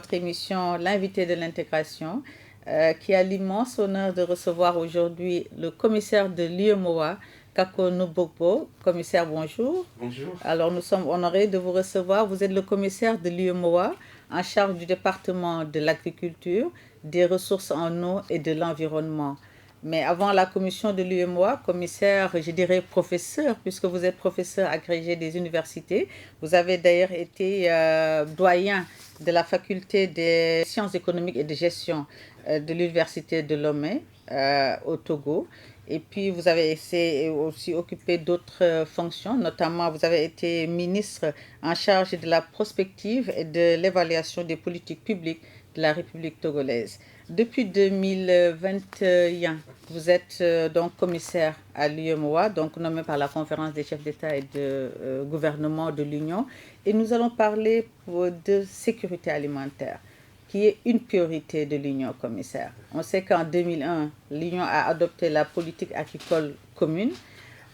votre émission L'invité de l'intégration, qui a l'immense honneur de recevoir aujourd'hui le commissaire de l'UEMOA, Kako Nubogbo. Commissaire, bonjour. Bonjour. Alors, nous sommes honorés de vous recevoir. Vous êtes le commissaire de l'UEMOA en charge du département de l'agriculture, des ressources en eau et de l'environnement. Mais avant la commission de l'UEMOA, commissaire, je dirais professeur, puisque vous êtes professeur agrégé des universités. Vous avez d'ailleurs été doyen de la faculté des sciences économiques et de gestion de l'université de Lomé au Togo. Et puis, vous avez aussi occupé d'autres fonctions, notamment vous avez été ministre en charge de la prospective et de l'évaluation des politiques publiques de la République togolaise. Depuis 2021, vous êtes donc commissaire à l'UEMOA, donc nommé par la conférence des chefs d'État et de gouvernement de l'Union. Et nous allons parler de sécurité alimentaire, qui est une priorité de l'Union, commissaire. On sait qu'en 2001, l'Union a adopté la politique agricole commune.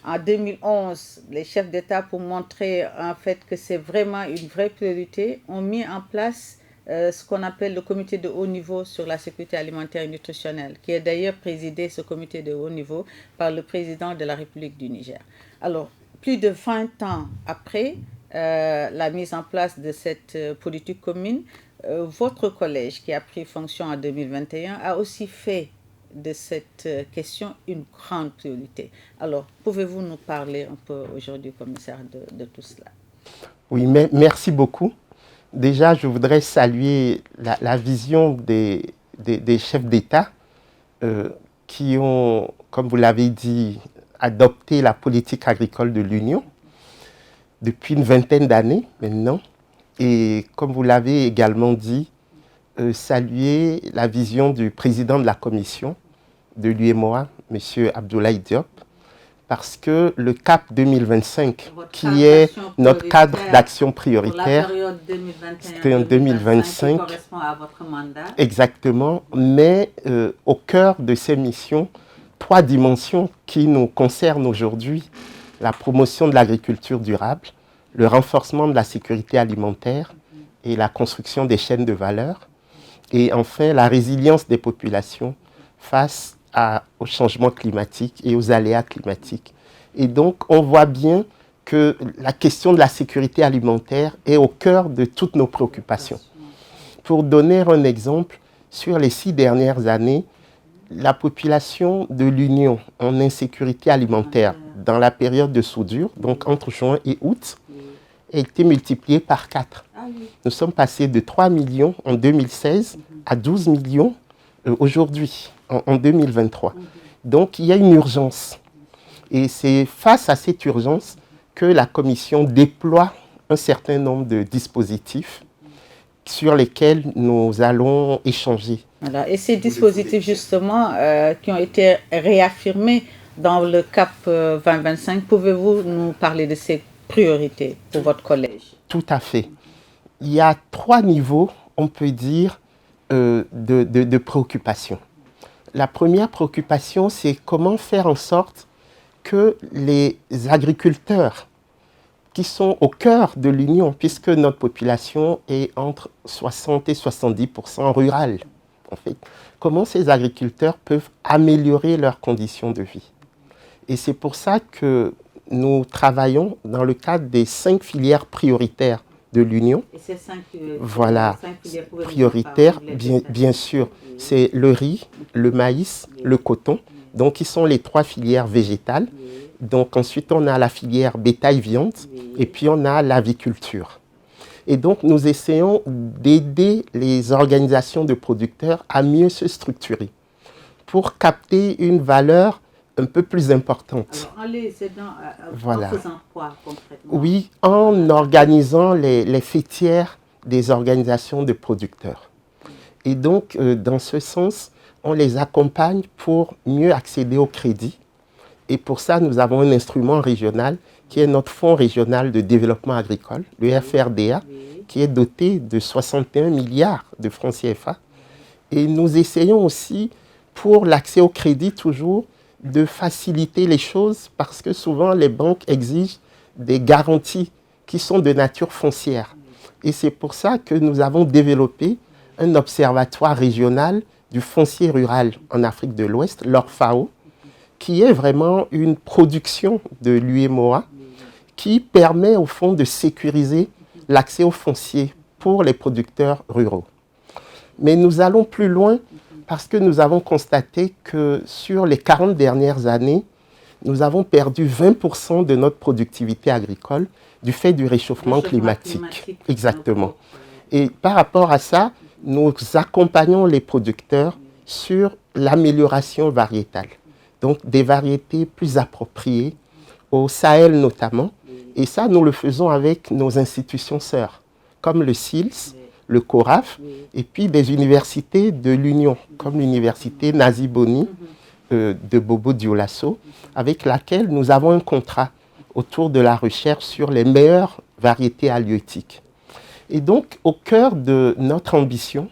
En 2011, les chefs d'État, pour montrer en fait que c'est vraiment une vraie priorité, ont mis en place ce qu'on appelle le comité de haut niveau sur la sécurité alimentaire et nutritionnelle, qui est d'ailleurs présidé, ce comité de haut niveau, par le président de la République du Niger. Alors, plus de 20 ans après la mise en place de cette politique commune, votre collège, qui a pris fonction en 2021, a aussi fait de cette question une grande priorité. Alors, pouvez-vous nous parler un peu aujourd'hui, commissaire, de tout cela? Oui, merci beaucoup. Déjà, je voudrais saluer la vision des chefs d'État qui ont, comme vous l'avez dit, adopté la politique agricole de l'Union depuis une vingtaine d'années maintenant. Et comme vous l'avez également dit, saluer la vision du président de la commission de l'UEMOA, M. Abdoulaye Diop, parce que le CAP 2025, qui est notre cadre d'action prioritaire, c'était en 2025, qui correspond à votre mandat. Exactement, mais au cœur de ces missions, 3 dimensions qui nous concernent aujourd'hui: la promotion de l'agriculture durable, le renforcement de la sécurité alimentaire et la construction des chaînes de valeur, et enfin la résilience des populations face au changement climatique et aux aléas climatiques. Et donc, on voit bien que la question de la sécurité alimentaire est au cœur de toutes nos préoccupations. Pour donner un exemple, sur les 6 dernières années, la population de l'Union en insécurité alimentaire dans la période de soudure, donc entre juin et août, a été multipliée par 4. Nous sommes passés de 3 millions en 2016 à 12 millions aujourd'hui, en 2023. Donc, il y a une urgence. Et c'est face à cette urgence que la Commission déploie un certain nombre de dispositifs sur lesquels nous allons échanger. Voilà. Et ces dispositifs, justement, qui ont été réaffirmés dans le CAP 2025, pouvez-vous nous parler de ces priorités pour votre collège? Tout à fait. Il y a 3 niveaux, on peut dire, de préoccupation. La première préoccupation, c'est comment faire en sorte que les agriculteurs qui sont au cœur de l'Union, puisque notre population est entre 60 et 70% rurale, en fait, comment ces agriculteurs peuvent améliorer leurs conditions de vie. Et c'est pour ça que nous travaillons dans le cadre des 5 filières prioritaires de l'Union. Et ces 5 voilà, prioritaires, bien sûr, c'est le riz, le maïs, le coton, donc qui sont les 3 filières végétales. Donc ensuite, on a la filière bétail-viande et puis on a l'aviculture. Et donc, nous essayons d'aider les organisations de producteurs à mieux se structurer pour capter une valeur un peu plus importante. Alors, en faisant quoi concrètement? Oui, en organisant les fêtières des organisations de producteurs. Et donc, dans ce sens, on les accompagne pour mieux accéder au crédit. Et pour ça, nous avons un instrument régional qui est notre Fonds régional de développement agricole, le FRDA, qui est doté de 61 milliards de francs CFA. Et nous essayons aussi, pour l'accès au crédit toujours, de faciliter les choses parce que souvent les banques exigent des garanties qui sont de nature foncière. Et c'est pour ça que nous avons développé un observatoire régional du foncier rural en Afrique de l'Ouest, l'ORFAO, qui est vraiment une production de l'UEMOA qui permet au fond de sécuriser l'accès au foncier pour les producteurs ruraux. Mais nous allons plus loin parce que nous avons constaté que sur les 40 dernières années, nous avons perdu 20% de notre productivité agricole du fait du réchauffement climatique. Exactement. Et par rapport à ça, nous accompagnons les producteurs sur l'amélioration variétale. Donc des variétés plus appropriées, au Sahel notamment. Et ça, nous le faisons avec nos institutions sœurs, comme le SILS, le CORAF, et puis des universités de l'Union, comme l'université Nazi Boni de Bobo Dioulasso, avec laquelle nous avons un contrat autour de la recherche sur les meilleures variétés halieutiques. Et donc, au cœur de notre ambition,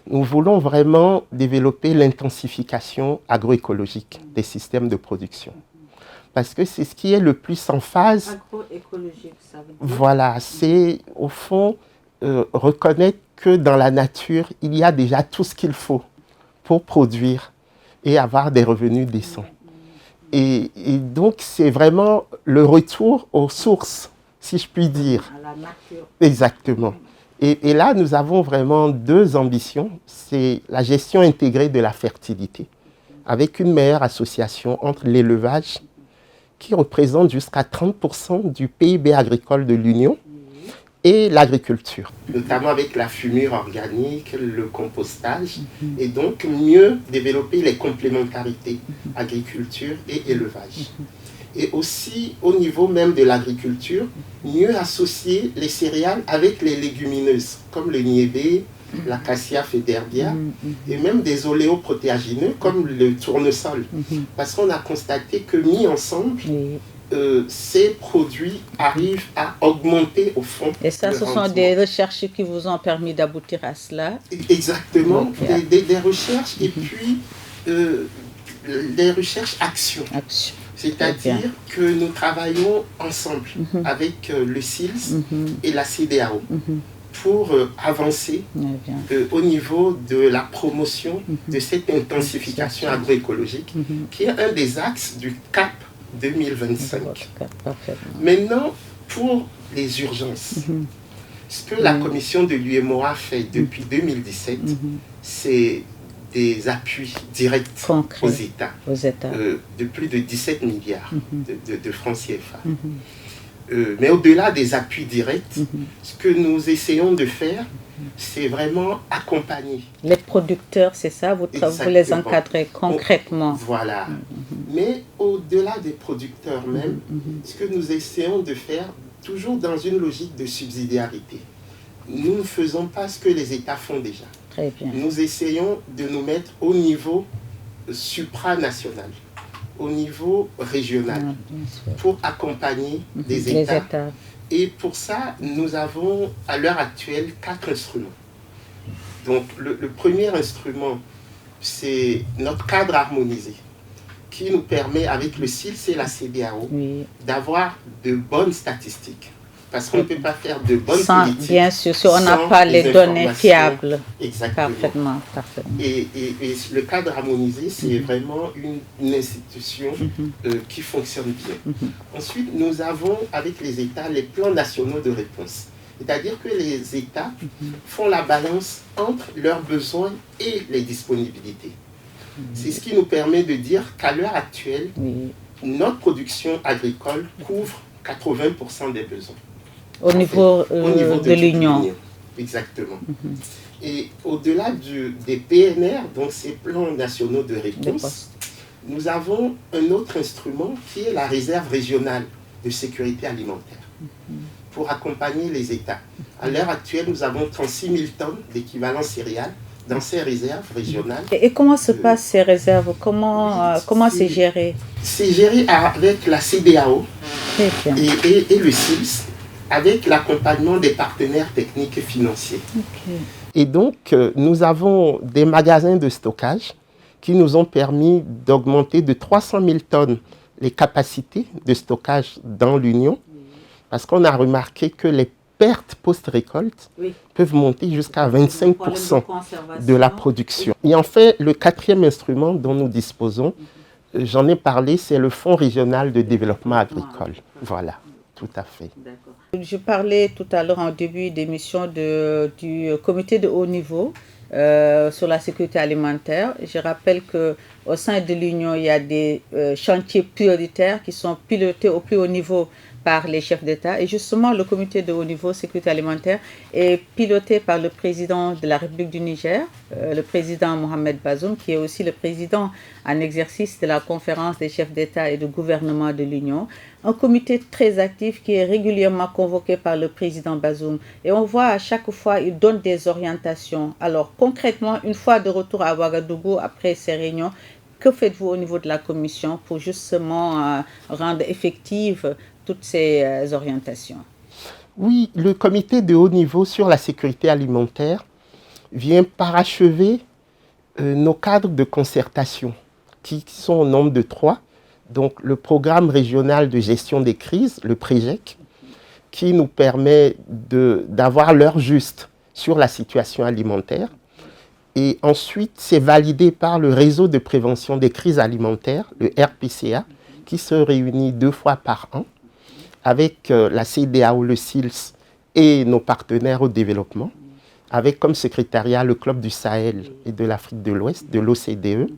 nous voulons vraiment développer l'intensification agroécologique des systèmes de production. Parce que c'est ce qui est le plus en phase. Agroécologique, ça veut dire. Voilà, c'est au fond reconnaître que dans la nature, il y a déjà tout ce qu'il faut pour produire et avoir des revenus décents. Et donc, c'est vraiment le retour aux sources, si je puis dire. À la nature. Exactement. Et là, nous avons vraiment deux ambitions. C'est la gestion intégrée de la fertilité, avec une meilleure association entre l'élevage, qui représente jusqu'à 30% du PIB agricole de l'Union, et l'agriculture, notamment avec la fumure organique, le compostage, et donc mieux développer les complémentarités agriculture et élevage. Et aussi, au niveau même de l'agriculture, mieux associer les céréales avec les légumineuses, comme le niébé, l'acacia federbia, et même des oléoprotéagineux, comme le tournesol. Parce qu'on a constaté que mis ensemble, ces produits arrivent à augmenter au fond. Et ça, ce sont des recherches qui vous ont permis d'aboutir à cela? Exactement, des recherches et puis des recherches actions. C'est-à-dire que nous travaillons ensemble avec le SILS et la CEDEAO pour avancer au niveau de la promotion de cette intensification agroécologique qui est un des axes du CAP 2025. Maintenant, pour les urgences, ce que la commission de l'UEMOA fait depuis 2017, c'est des appuis directs aux États, de plus de 17 milliards de francs CFA. Mais au-delà des appuis directs, ce que nous essayons de faire, c'est vraiment accompagner. Les producteurs, c'est ça, vous les encadrez concrètement. Voilà. Mais au-delà des producteurs même, ce que nous essayons de faire, toujours dans une logique de subsidiarité, nous ne faisons pas ce que les États font déjà. Très bien. Nous essayons de nous mettre au niveau supranational, au niveau régional, pour accompagner les États. Et pour ça, nous avons à l'heure actuelle 4 instruments. Donc le premier instrument, c'est notre cadre harmonisé, qui nous permet, avec le SILS et la CEDEAO, d'avoir de bonnes statistiques. Parce qu'on ne peut pas faire de bonnes politiques. Bien sûr, si on n'a pas les données fiables. Exactement. Parfaitement. Et le cadre harmonisé, c'est vraiment une institution qui fonctionne bien. Ensuite, nous avons avec les États les plans nationaux de réponse. C'est-à-dire que les États font la balance entre leurs besoins et les disponibilités. C'est ce qui nous permet de dire qu'à l'heure actuelle, notre production agricole couvre 80% des besoins. Au niveau de l'Union. Exactement. Et au-delà des PNR, donc ces plans nationaux de réponse, nous avons un autre instrument qui est la réserve régionale de sécurité alimentaire pour accompagner les États. À l'heure actuelle, nous avons 36 000 tonnes d'équivalent céréales dans ces réserves régionales. Et comment se passent ces réserves? Comment c'est géré? C'est géré avec la CEDEAO et le SILS, avec l'accompagnement des partenaires techniques et financiers. Et donc, nous avons des magasins de stockage qui nous ont permis d'augmenter de 300 000 tonnes les capacités de stockage dans l'Union, parce qu'on a remarqué que les pertes post-récolte peuvent monter jusqu'à 25% de la production. Et en fait, le quatrième instrument dont nous disposons, j'en ai parlé, c'est le Fonds régional de développement agricole. Voilà, tout à fait. Je parlais tout à l'heure en début d'émission du comité de haut niveau sur la sécurité alimentaire. Je rappelle qu'au sein de l'Union, il y a des chantiers prioritaires qui sont pilotés au plus haut niveau par les chefs d'État. Et justement, le comité de haut niveau sécurité alimentaire est piloté par le président de la République du Niger, le président Mohamed Bazoum, qui est aussi le président en exercice de la conférence des chefs d'État et de gouvernement de l'Union. Un comité très actif qui est régulièrement convoqué par le président Bazoum. Et on voit à chaque fois, il donne des orientations. Alors concrètement, une fois de retour à Ouagadougou après ces réunions, que faites-vous au niveau de la commission pour justement rendre effectives toutes ces orientations? Oui, le comité de haut niveau sur la sécurité alimentaire vient parachever nos cadres de concertation, qui sont au nombre de 3. Donc le programme régional de gestion des crises, le PREGEC, qui nous permet d'avoir l'heure juste sur la situation alimentaire. Et ensuite, c'est validé par le réseau de prévention des crises alimentaires, le RPCA, qui se réunit 2 fois par an avec la CEDEAO, le SILS et nos partenaires au développement, avec comme secrétariat le Club du Sahel et de l'Afrique de l'Ouest, de l'OCDE.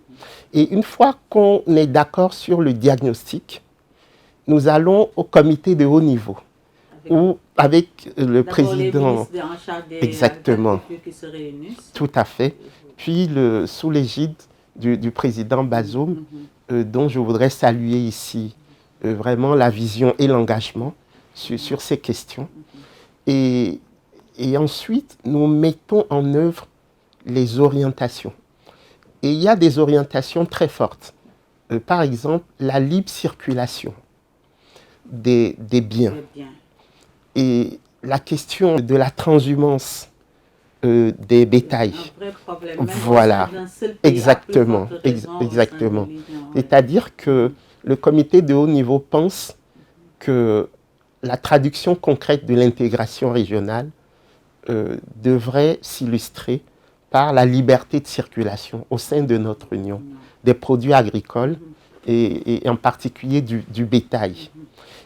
Et une fois qu'on est d'accord sur le diagnostic, nous allons au comité de haut niveau, avec le président, les en charge des exactement, qui se réunissent. Tout à fait, puis sous l'égide du président Bazoum, dont je voudrais saluer ici vraiment la vision et l'engagement sur ces questions. Et ensuite, nous mettons en œuvre les orientations. Et il y a des orientations très fortes. Par exemple, la libre circulation des biens. Et la question de la transhumance des bétails. Un vrai problème. Voilà, exactement, exactement. C'est-à-dire que le comité de haut niveau pense que la traduction concrète de l'intégration régionale devrait s'illustrer par la liberté de circulation au sein de notre Union des produits agricoles et en particulier du bétail.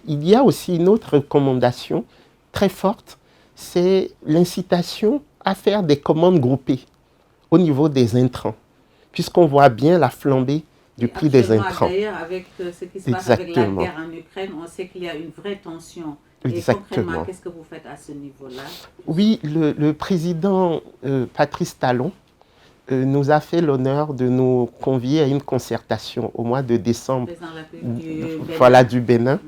Il y a aussi une autre recommandation très forte, c'est l'incitation à faire des commandes groupées au niveau des intrants, puisqu'on voit bien la flambée du prix des intrants. D'ailleurs, avec ce qui se passe avec la guerre en Ukraine, on sait qu'il y a une vraie tension. Exactement. Et concrètement, qu'est-ce que vous faites à ce niveau-là? Oui, le président Patrice Talon nous a fait l'honneur de nous convier à une concertation au mois de décembre, du Bénin,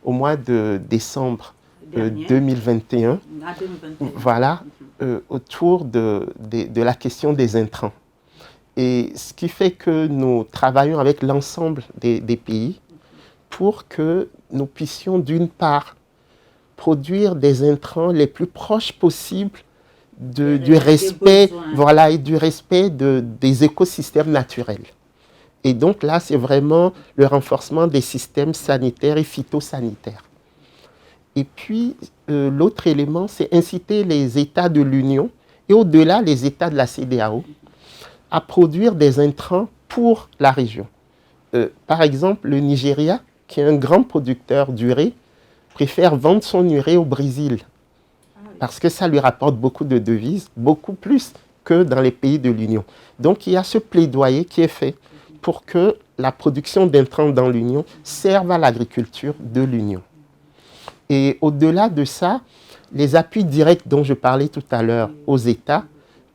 au mois de décembre 2021, voilà, autour de la question des intrants. Et ce qui fait que nous travaillons avec l'ensemble des pays pour que nous puissions d'une part produire des intrants les plus proches possibles du respect, voilà, et du respect des écosystèmes naturels. Et donc là, c'est vraiment le renforcement des systèmes sanitaires et phytosanitaires. Et puis, l'autre élément, c'est inciter les États de l'Union et au-delà les États de la CEDEAO à produire des intrants pour la région. Par exemple, le Nigeria, qui est un grand producteur d'urée, préfère vendre son urée au Brésil parce que ça lui rapporte beaucoup de devises, beaucoup plus que dans les pays de l'Union. Donc, il y a ce plaidoyer qui est fait pour que la production d'intrants dans l'Union serve à l'agriculture de l'Union. Et au-delà de ça, les appuis directs dont je parlais tout à l'heure aux États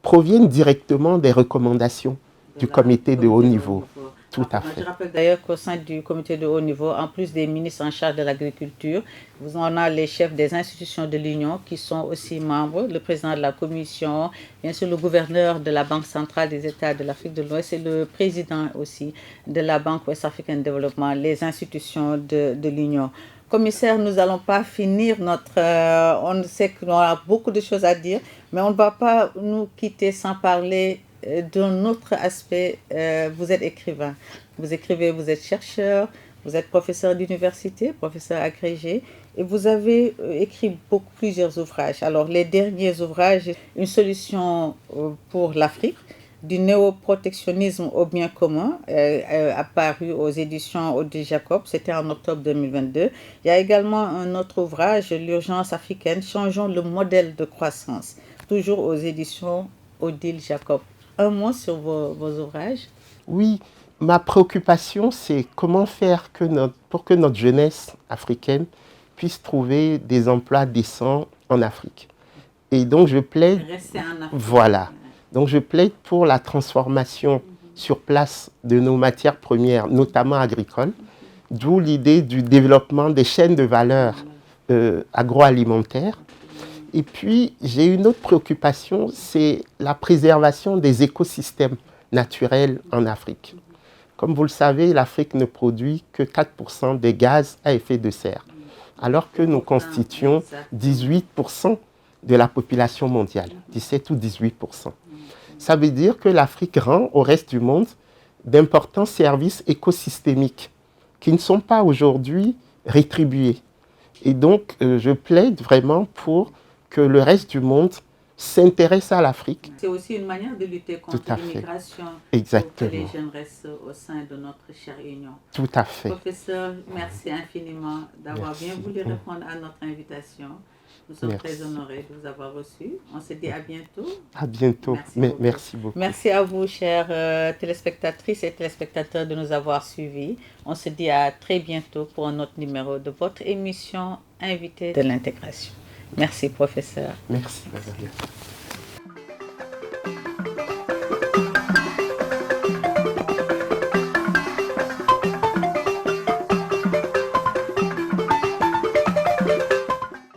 proviennent directement des recommandations du comité de haut niveau. Tout à fait. Je rappelle d'ailleurs qu'au sein du comité de haut niveau, en plus des ministres en charge de l'agriculture, vous en avez les chefs des institutions de l'Union qui sont aussi membres, le président de la Commission, bien sûr le gouverneur de la Banque centrale des États de l'Afrique de l'Ouest et le président aussi de la Banque West African Development, les institutions de l'Union. Commissaire, nous n'allons pas finir on sait qu'on a beaucoup de choses à dire, mais on ne va pas nous quitter sans parler d'un autre aspect. Vous êtes écrivain. Vous écrivez, vous êtes chercheur, Vous êtes professeur d'université, professeur agrégé, et vous avez écrit plusieurs ouvrages. Alors, les derniers ouvrages, Une solution pour l'Afrique, du néoprotectionnisme au bien commun, apparu aux éditions Odile Jacob, c'était en octobre 2022. Il y a également un autre ouvrage, L'urgence africaine, changeons le modèle de croissance, toujours aux éditions Odile Jacob. Un mot sur vos ouvrages? Oui, ma préoccupation, c'est comment faire pour que notre jeunesse africaine puisse trouver des emplois décents en Afrique. Et donc, je plaide... Rester en Afrique. Voilà. Donc, je plaide pour la transformation sur place de nos matières premières, notamment agricoles, d'où l'idée du développement des chaînes de valeur agroalimentaires. Et puis, j'ai une autre préoccupation, c'est la préservation des écosystèmes naturels en Afrique. Comme vous le savez, l'Afrique ne produit que 4% des gaz à effet de serre, alors que nous constituons 18% de la population mondiale, 17 ou 18%. Ça veut dire que l'Afrique rend au reste du monde d'importants services écosystémiques qui ne sont pas aujourd'hui rétribués. Et donc, je plaide vraiment pour que le reste du monde s'intéresse à l'Afrique. C'est aussi une manière de lutter contre l'immigration. Exactement. Pour que les jeunes restent au sein de notre chère union. Tout à fait. Professeur, merci infiniment d'avoir bien voulu répondre à notre invitation. Nous sommes très honorés de vous avoir reçu. On se dit à bientôt. À bientôt. Merci beaucoup. Merci à vous, chères téléspectatrices et téléspectateurs, de nous avoir suivis. On se dit à très bientôt pour un autre numéro de votre émission Invité de l'intégration. Merci, professeur. Merci, Valérie.